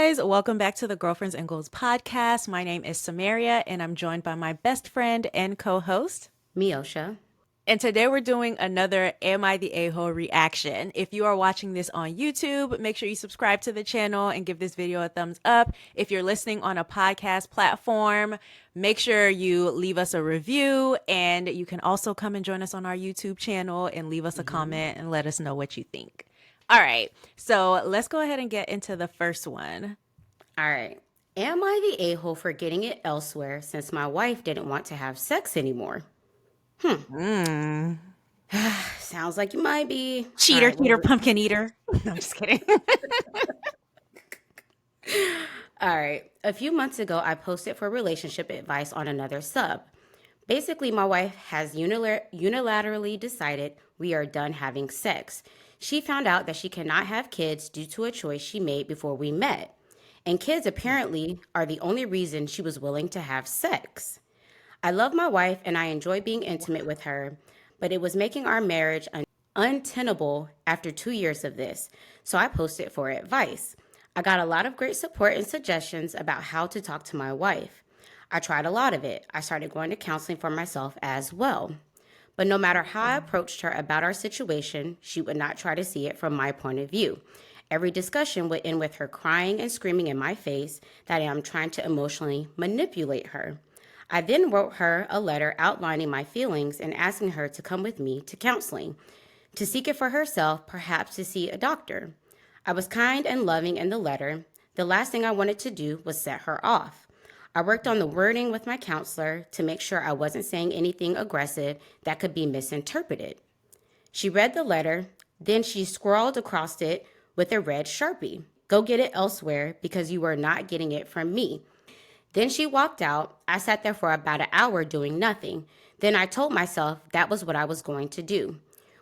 guys, welcome back to the Girlfriends and Goals podcast. My name is Samaria and I'm joined by my best friend and co-host, Miosha. and today we're doing another Am I the A-hole reaction. If you are watching this on YouTube, make sure you subscribe to the channel and give this video a thumbs up. If you're listening on a podcast platform, make sure you leave us a review, and you can also come and join us on our YouTube channel and leave us a comment and let us know what you think. All right, so let's go ahead and get into the first one. All right. Am I the a-hole for getting it elsewhere since my wife didn't want to have sex anymore? Mm. Sounds like you might be. All Cheater, right. cheater, pumpkin eater. No, I'm just kidding. All right. A few months ago, I posted for relationship advice on another sub. Basically, my wife has unilaterally decided we are done having sex. She found out that she cannot have kids due to a choice she made before we met. And kids apparently are the only reason she was willing to have sex. I love my wife and I enjoy being intimate with her, but it was making our marriage untenable after 2 years of this, so I posted for advice. I got a lot of great support and suggestions about how to talk to my wife. I tried a lot of it. I started going to counseling for myself as well. But no matter how I approached her about our situation, she would not try to see it from my point of view. Every discussion would end with her crying and screaming in my face that I am trying to emotionally manipulate her. I then wrote her a letter outlining my feelings and asking her to come with me to counseling, to seek it for herself, perhaps to see a doctor. I was kind and loving in the letter. The last thing I wanted to do was set her off. I worked on the wording with my counselor to make sure I wasn't saying anything aggressive that could be misinterpreted. She read the letter, then she scrawled across it with a red Sharpie. Go get it elsewhere because you are not getting it from me. Then she walked out. I sat there for about an hour doing nothing. Then I told myself that was what I was going to do.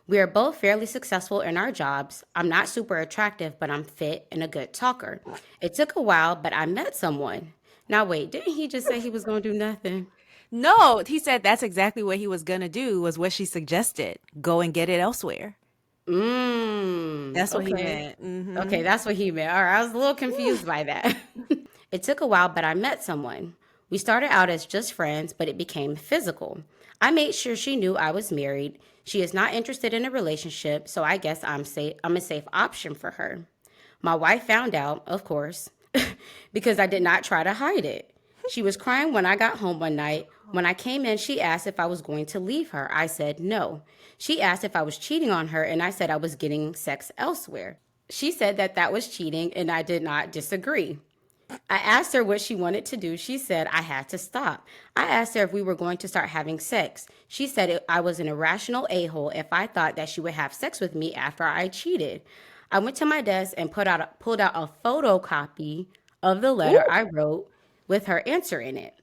We are both fairly successful in our jobs. I'm not super attractive, but I'm fit and a good talker. It took a while, but I met someone. Now wait, didn't he just say he was going to do nothing? No, he said that's exactly what he was gonna do, was what she suggested. Go and get it elsewhere. That's what he Okay. meant. Hmm. Okay, that's what he meant. All right, I was a little confused by that. It took a while, but I met someone. We started out as just friends, but it became physical. I made sure she knew I was married. She is not interested in a relationship, so I guess I'm a safe option for her. My wife found out, of course, because I did not try to hide it. She was crying when I got home one night. When I came in, she asked if I was going to leave her. I said no. She asked if I was cheating on her, and I said I was getting sex elsewhere. She said that that was cheating, and I did not disagree. I asked her what she wanted to do. She said I had to stop. I asked her if we were going to start having sex. She said I was an irrational a-hole if I thought that she would have sex with me after I cheated. I went to my desk and pulled out a photocopy of the letter Ooh. I wrote with her answer in it.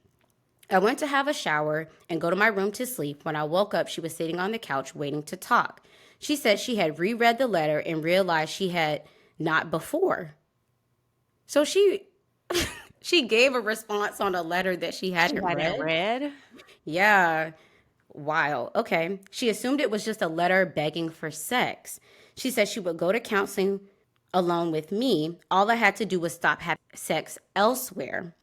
I went to have a shower and go to my room to sleep. When I woke up, she was sitting on the couch waiting to talk. She said she had reread the letter and realized she had not before. So she gave a response on a letter that she She hadn't had it read. read. Yeah, wow. Okay. She assumed it was just a letter begging for sex. She said she would go to counseling alone with me. All I had to do was stop having sex elsewhere.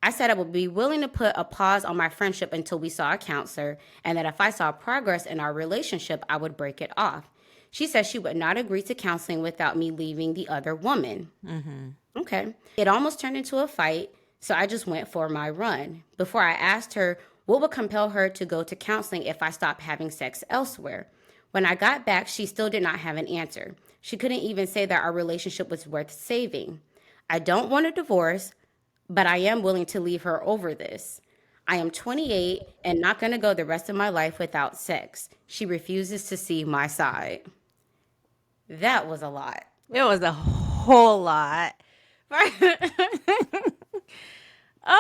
I said I would be willing to put a pause on my friendship until we saw a counselor, and that if I saw progress in our relationship, I would break it off. She said she would not agree to counseling without me leaving the other woman. Mm-hmm. Okay. It almost turned into a fight, so I just went for my run. Before I asked her what would compel her to go to counseling if I stopped having sex elsewhere. When I got back, she still did not have an answer. She couldn't even say that our relationship was worth saving. I don't want a divorce, but I am willing to leave her over this. I am 28 and not going to go the rest of my life without sex. She refuses to see my side. That was a lot. It was a whole lot.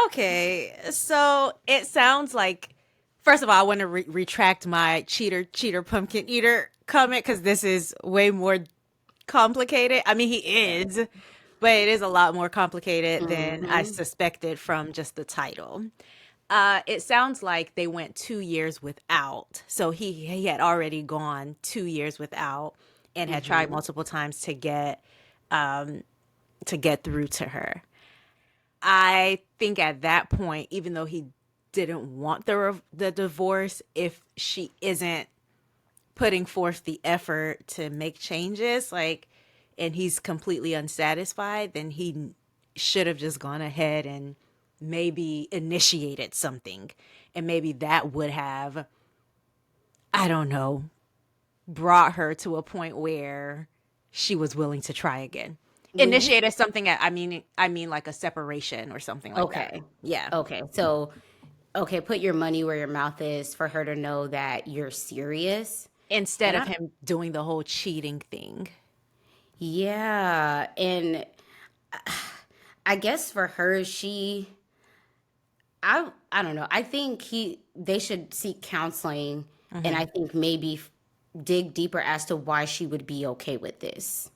Okay, so it sounds like, first of all, I want to retract my cheater, cheater, pumpkin eater comment because this is way more complicated. I mean, he is, but it is a lot more complicated than I Mm-hmm. suspected from just the title. It sounds like they went 2 years without. So he had already gone 2 years without and had tried Mm-hmm. multiple times to to get through to her. I think at that point, even though he didn't want the divorce, if she isn't putting forth the effort to make changes, like, and he's completely unsatisfied, then he should have just gone ahead and maybe initiated something. And maybe that would have, I don't know, brought her to a point where she was willing to try again. When you Initiated something, I mean like a separation or something like that. okay, Yeah. okay, so okay, put your money where your mouth is for her to know that you're serious. Instead And of I him doing the whole cheating thing. yeah, and I guess for her, I don't know. I think they should seek counseling, and I think maybe dig deeper as to why she would be okay with this.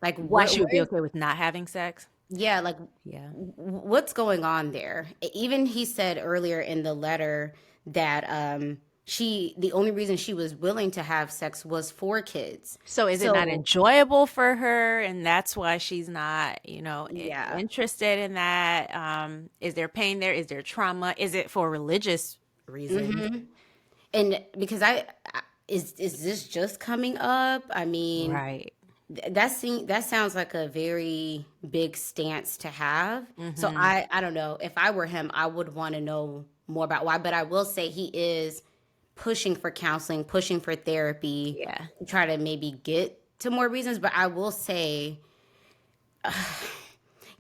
Like Why she would what be is okay with not having sex? yeah, like Yeah. what's going on there? Even he said earlier in the letter that the only reason she was willing to have sex was for kids. So is it not So, enjoyable for her and that's why she's not, yeah. interested in that? Is there pain there? Is there trauma? Is it for religious reasons? And because is this just coming up? I mean, Right. that sounds like a very big stance to have. So Mm-hmm. I don't know. If I were him, I would want to know more about why. But I will say he is pushing for counseling, pushing for therapy, Yeah. to try to maybe get to more reasons. But I will say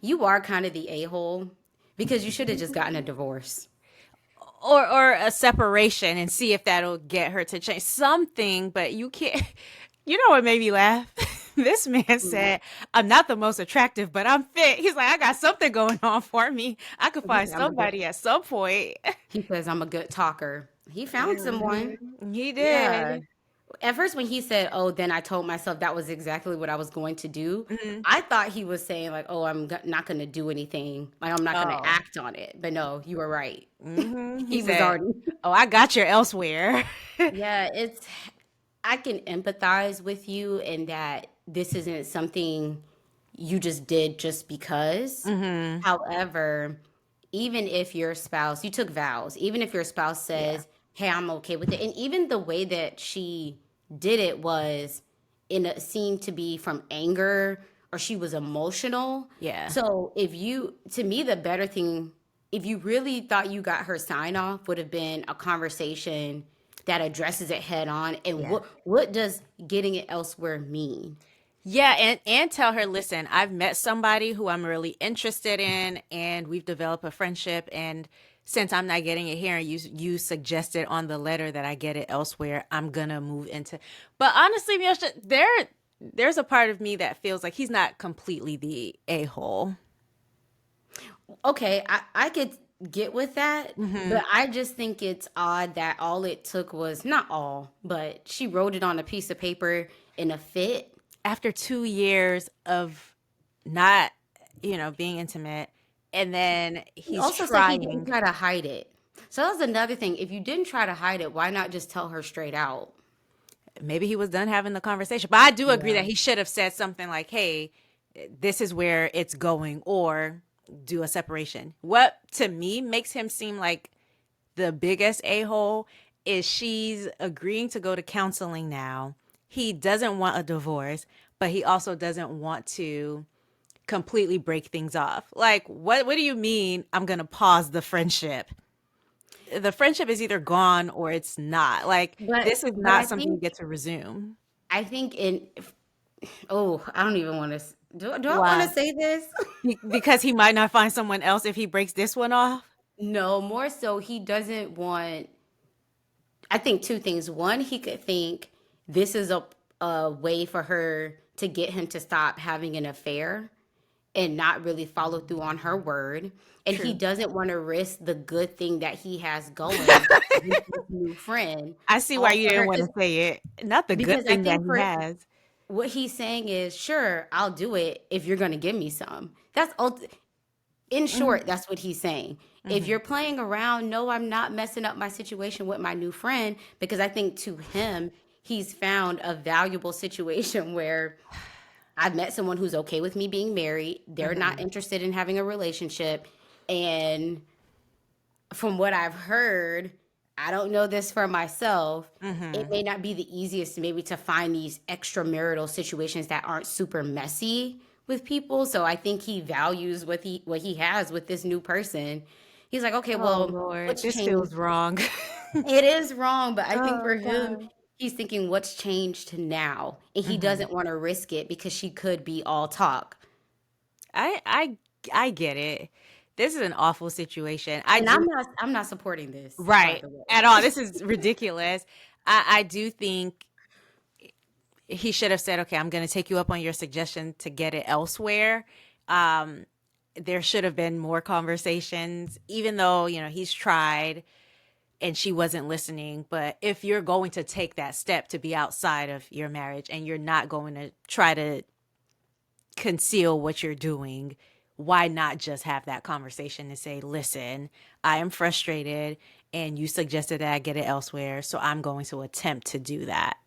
you are kind of the a-hole because you should have just gotten a divorce. Or a separation and see if that'll get her to change something, but you can't. You know what made me laugh? This man Mhm. said, "I'm not the most attractive, but I'm fit." He's like, "I got something going on for me. I could He find said, I'm a good. somebody at some point." He says I'm a good talker. He found someone. He Yeah. did. At first, when he said, "Oh," then I told myself that was exactly what I was going to do. Mhm. I thought he was saying like, "Oh, not going to do anything. Like I'm not going to Oh. act on it." But no, you were right. He He was said, already. "Oh, I got you elsewhere." Yeah, I can empathize with you in that this isn't something you just did just because. Hmm. However, even if your spouse, you took vows, even if your spouse Yeah. says, "Hey, I'm okay with it," and even the way that she did it was seemed to be from anger or she was emotional. Yeah. So to me, the better thing, if you really thought you got her sign off, would have been a conversation that addresses it head on. And Yeah. what does getting it elsewhere mean? Yeah, and tell her, listen, I've met somebody who I'm really interested in, and we've developed a friendship. And since I'm not getting it here, and you suggested on the letter that I get it elsewhere, I'm gonna move into. But honestly, Miosha, there's a part of me that feels like he's not completely the a-hole. Okay, I could get with that, Hmm. but I just think it's odd that all it took was not all, but she wrote it on a piece of paper in a fit. After 2 years of not, being intimate, and then He he's also said he didn't trying. try to hide it. So that's another thing. If you didn't try to hide it, why not just tell her straight out? Maybe he was done having the conversation. But I do agree Yeah. that he should have said something like, "Hey, this is where it's going," or do a separation. What to me makes him seem like the biggest a-hole is she's agreeing to go to counseling now. He doesn't want a divorce, but he also doesn't want to completely break things off. Like, what do you mean I'm going to pause the friendship? The friendship is either gone or it's not. Like, this is But not something you get to resume. I think oh, I don't even want to do I want to Why? say this? Because he might not find someone else if he breaks this one off. No, more so he doesn't want. I think two things. One, he could think this is a way for her to get him to stop having an affair and not really follow through on her word. And he True. doesn't want to risk the good thing that he has going with this new friend. I see why All you for didn't her. want to say it. Not the good Because I thing that think he for has. what he's saying is, sure, I'll do it if you're going to give me some. In Hmm. short, that's what he's saying. If Hmm. you're playing around, no, I'm not messing up my situation with my new friend because I think to him, he's found a valuable situation where I've met someone who's okay with me being married. They're not Mm-hmm. interested in having a relationship. And from what I've heard, I don't know this for myself. It Mm-hmm. may not be the easiest maybe to find these extramarital situations that aren't super messy with people. So I think he values what he has with this new person. He's like, okay, Oh well, Lord, what's this changed? feels wrong. It is wrong, but I think Oh for him, God. he's thinking what's changed now, and he Mm-hmm. doesn't want to risk it because she could be all talk. I I I get it. This is an awful situation. I And do I'm not supporting this, by right the way. at all. This is ridiculous. I do think he should have said, "Okay, I'm going to take you up on your suggestion to get it elsewhere." Um, there should have been more conversations, even though he's tried and she wasn't listening. But if you're going to take that step to be outside of your marriage and you're not going to try to conceal what you're doing, why not just have that conversation and say, listen, I am frustrated and you suggested that I get it elsewhere. So I'm going to attempt to do that.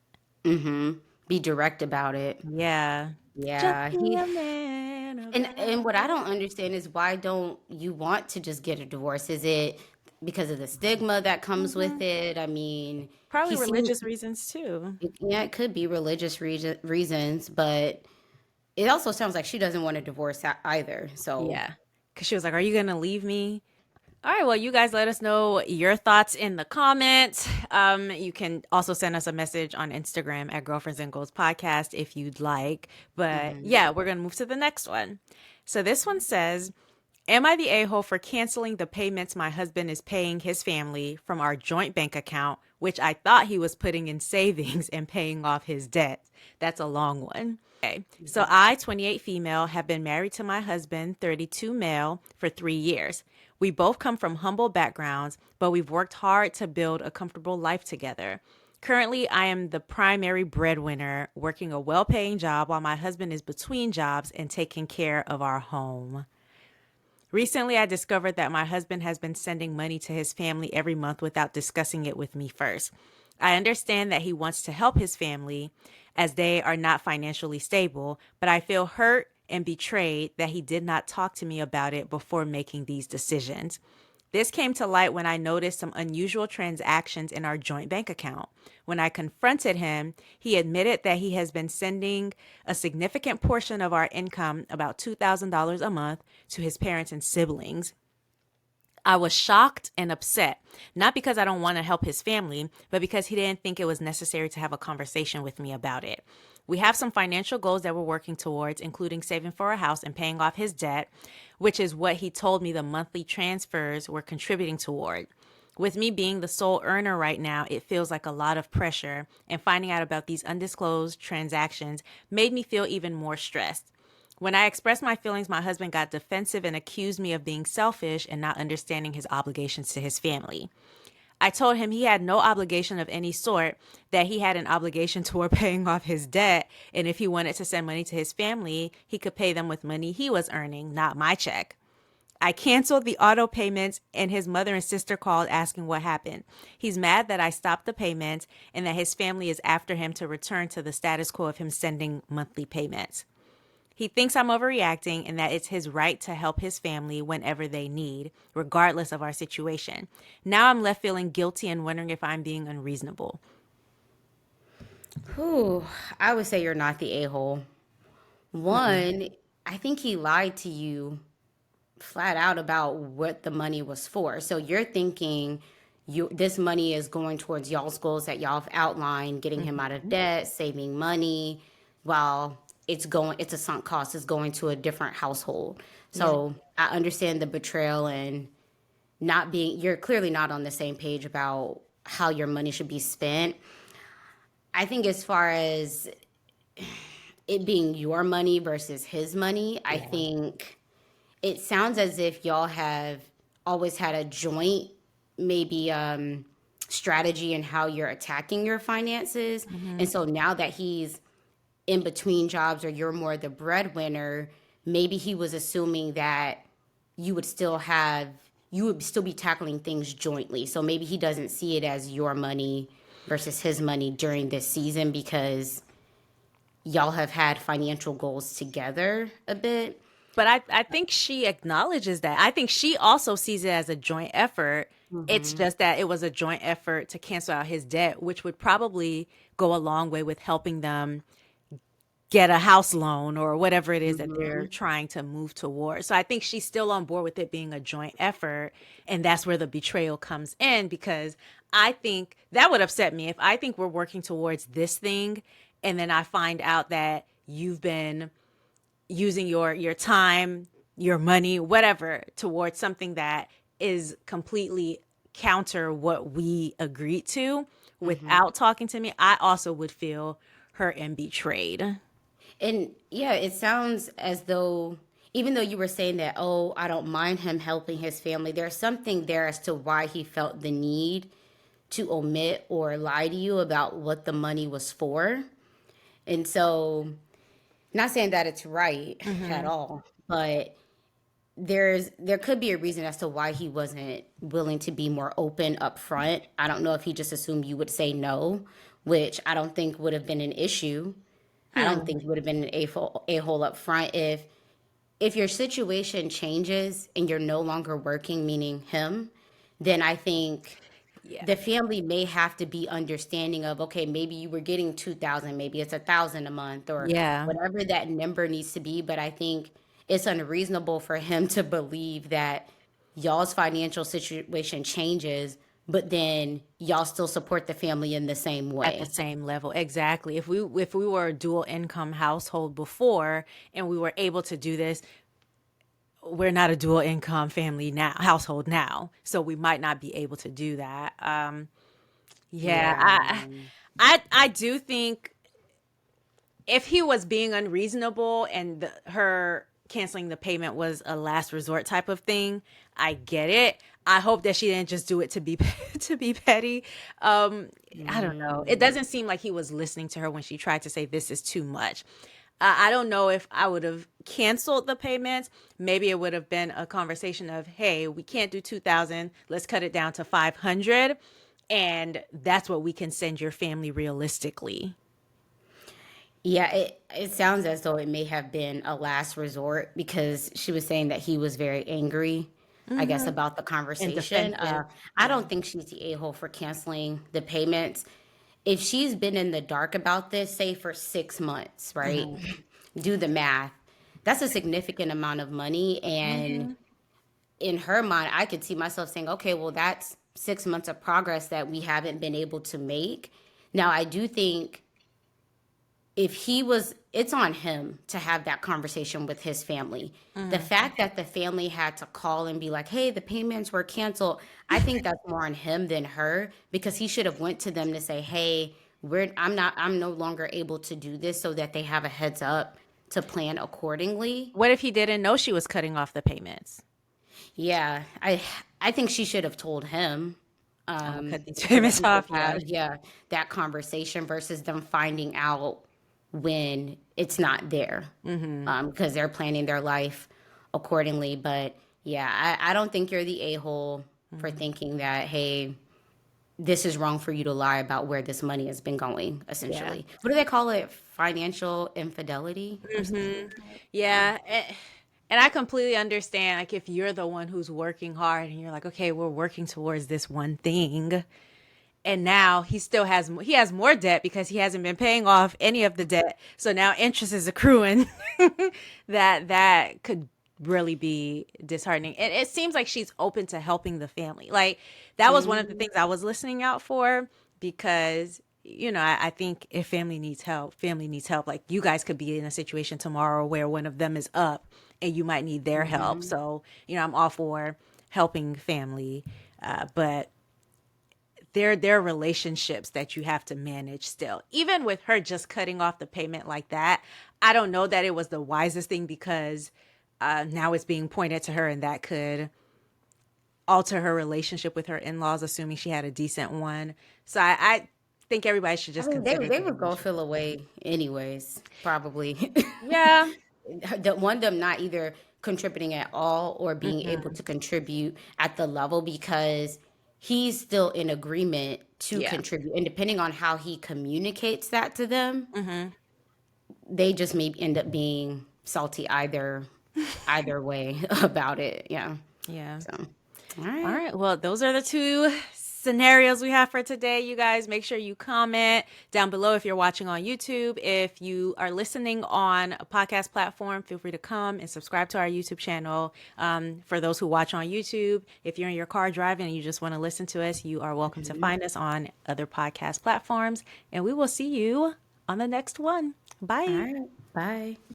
Mm-hmm. Be direct about it. Yeah. Just Yeah, be he a man and about what I it. don't understand is why don't you want to just get a divorce? Is it because of the stigma that comes with Hmm. it? I mean, Probably he seems religious reasons too. yeah, it could be religious reasons, but it also sounds like she doesn't want a divorce either. So, Yeah. Because she was like, are you going to leave me? All right, well, you guys let us know your thoughts in the comments. You can also send us a message on Instagram at Girlfriends and Goals Podcast if you'd like. But mhm. yeah, we're going to move to the next one. So this one says, am I the a hole for canceling the payments my husband is paying his family from our joint bank account, which I thought he was putting in savings and paying off his debt? That's a long one. Okay. So I, 28 female, have been married to my husband, 32 male, for 3 years. We both come from humble backgrounds, but we've worked hard to build a comfortable life together. Currently, I am the primary breadwinner, working a well paying job while my husband is between jobs and taking care of our home. Recently, I discovered that my husband has been sending money to his family every month without discussing it with me first. I understand that he wants to help his family as they are not financially stable, but I feel hurt and betrayed that he did not talk to me about it before making these decisions. This came to light when I noticed some unusual transactions in our joint bank account. When I confronted him, he admitted that he has been sending a significant portion of our income, about $2,000 a month, to his parents and siblings. I was shocked and upset, not because I don't want to help his family, but because he didn't think it was necessary to have a conversation with me about it. We have some financial goals that we're working towards, including saving for a house and paying off his debt, which is what he told me the monthly transfers were contributing toward. With me being the sole earner right now, it feels like a lot of pressure, and finding out about these undisclosed transactions made me feel even more stressed. When I expressed my feelings, my husband got defensive and accused me of being selfish and not understanding his obligations to his family. I told him he had no obligation of any sort, that he had an obligation toward paying off his debt, and if he wanted to send money to his family, he could pay them with money he was earning, not my check. I canceled the auto payments, and his mother and sister called asking what happened. He's mad that I stopped the payments and that his family is after him to return to the status quo of him sending monthly payments. He thinks I'm overreacting and that it's his right to help his family whenever they need, regardless of our situation. Now I'm left feeling guilty and wondering if I'm being unreasonable. Whew, I would say you're not the a-hole. Mm-mm. One, I think he lied to you flat out about what the money was for. So you're thinking this money is going towards y'all's goals that y'all have outlined, getting him out of Mm-hmm. debt, saving money, while it's a sunk cost, it's going to a different household. Yeah. So I understand the betrayal and you're clearly not on the same page about how your money should be spent. I think as far as it being your money versus his money, I Yeah. think it sounds as if y'all have always had a joint maybe strategy in how you're attacking your finances. Mm-hmm. And so now that he's in between jobs or you're more the breadwinner, maybe he was assuming that you would still have you would still be tackling things jointly. So maybe he doesn't see it as your money versus his money during this season because y'all have had financial goals together a bit. But I think she acknowledges that. I think she also sees it as a joint effort. It's Mm-hmm. just that it was a joint effort to cancel out his debt, which would probably go a long way with helping them get a house loan or whatever it is that they're Mm-hmm. trying to move towards. So I think she's still on board with it being a joint effort. And that's where the betrayal comes in, because I think that would upset me if I think we're working towards this thing and then I find out that you've been using your time, your money, whatever, towards something that is completely counter what we agreed to Mm-hmm. without talking to me. I also would feel hurt and betrayed. And yeah, it sounds as though, even though you were saying that, oh, I don't mind him helping his family, there's something there as to why he felt the need to omit or lie to you about what the money was for. And so, not saying that it's right at Mm-hmm. all, but there could be a reason as to why he wasn't willing to be more open up front. I don't know if he just assumed you would say no, which I don't think would have been an issue. I don't Hmm. think it would have been an a hole up front if your situation changes and you're no longer working, meaning him, then I think Yeah. the family may have to be understanding of, okay, maybe you were getting 2,000, maybe it's 1,000 a month or Yeah. whatever that number needs to be. But I think it's unreasonable for him to believe that y'all's financial situation changes, but then y'all still support the family in the same At the way. same level. Exactly. If we were a dual income household before and we were able to do this, we're not a dual income family now, household now. So we might not be able to do that. Yeah, Yeah. I do think if he was being unreasonable and her canceling the payment was a last resort type of thing, I get it. I hope that she didn't just do it to be to be petty. I don't know. It Mm. doesn't seem like he was listening to her when she tried to say this is too much. I don't know if I would have canceled the payments. Maybe it would have been a conversation of, "Hey, we can't do 2,000. Let's cut it down to 500." And that's what we can send your family realistically. Yeah, it sounds as though it may have been a last resort because she was saying that he was very angry, I guess, Hmm. about the And conversation. defensive. I Yeah. don't think she's the a-hole for canceling the payments. If she's been in the dark about this, say for 6 months, right? Hmm. Do the math. That's a significant amount of money. And Hmm. in her mind, I could see myself saying, okay, well, that's 6 months of progress that we haven't been able to make. Now, I do think if he was, it's on him to have that conversation with his family. The Hmm. fact that the family had to call and be like, hey, the payments were canceled, I think that's more on him than her, because he should have went to them to say, hey, I'm no longer able to do this, so that they have a heads up to plan accordingly. What if he didn't know she was cutting off the payments? Yeah, I think she should have told him, I'm gonna cut these so that payments he could off. have, Yeah. yeah, that conversation versus them finding out when it's not there, Hmm. because they're planning their life accordingly. But yeah, I don't think you're the a-hole for Hmm. thinking that, hey, this is wrong for you to lie about where this money has been going, Yeah. essentially. What do they call it? Financial infidelity or something Hmm. like that? Yeah. Yeah. And I completely understand, like, if you're the one who's working hard and you're like, okay, we're working towards this one thing, and now he has more debt because he hasn't been paying off any of the debt. So now interest is accruing. That could really be disheartening. And it seems like she's open to helping the family. Like, that was one of the Mm-hmm. things I was listening out for, because I think if family needs help. Like, you guys could be in a situation tomorrow where one of them is up and you might need their help. Mm-hmm. So I'm all for helping family, but there are relationships that you have to manage still. Even with her just cutting off the payment like that, I don't know that it was the wisest thing, because now it's being pointed to her, and that could alter her relationship with her in-laws, assuming she had a decent one. So I think everybody should I just mean, they consider they the would go relationship. feel away anyways, probably. Yeah. The one them not either contributing at all or being able Hmm. to contribute at the level, because he's still in agreement to Yeah. contribute, and depending on how he communicates that to them, Hmm. they just may end up being salty either way about it. Yeah. Yeah. So, all All right. right. Well, those are the two scenarios we have for today. You guys, make sure you comment down below if you're watching on YouTube. If you are listening on a podcast platform, feel free to come and subscribe to our YouTube channel. For those who watch on YouTube, if you're in your car driving and you just want to listen to us, you are welcome to find us on other podcast platforms. And we will see you on the next one. All Bye. right. Bye.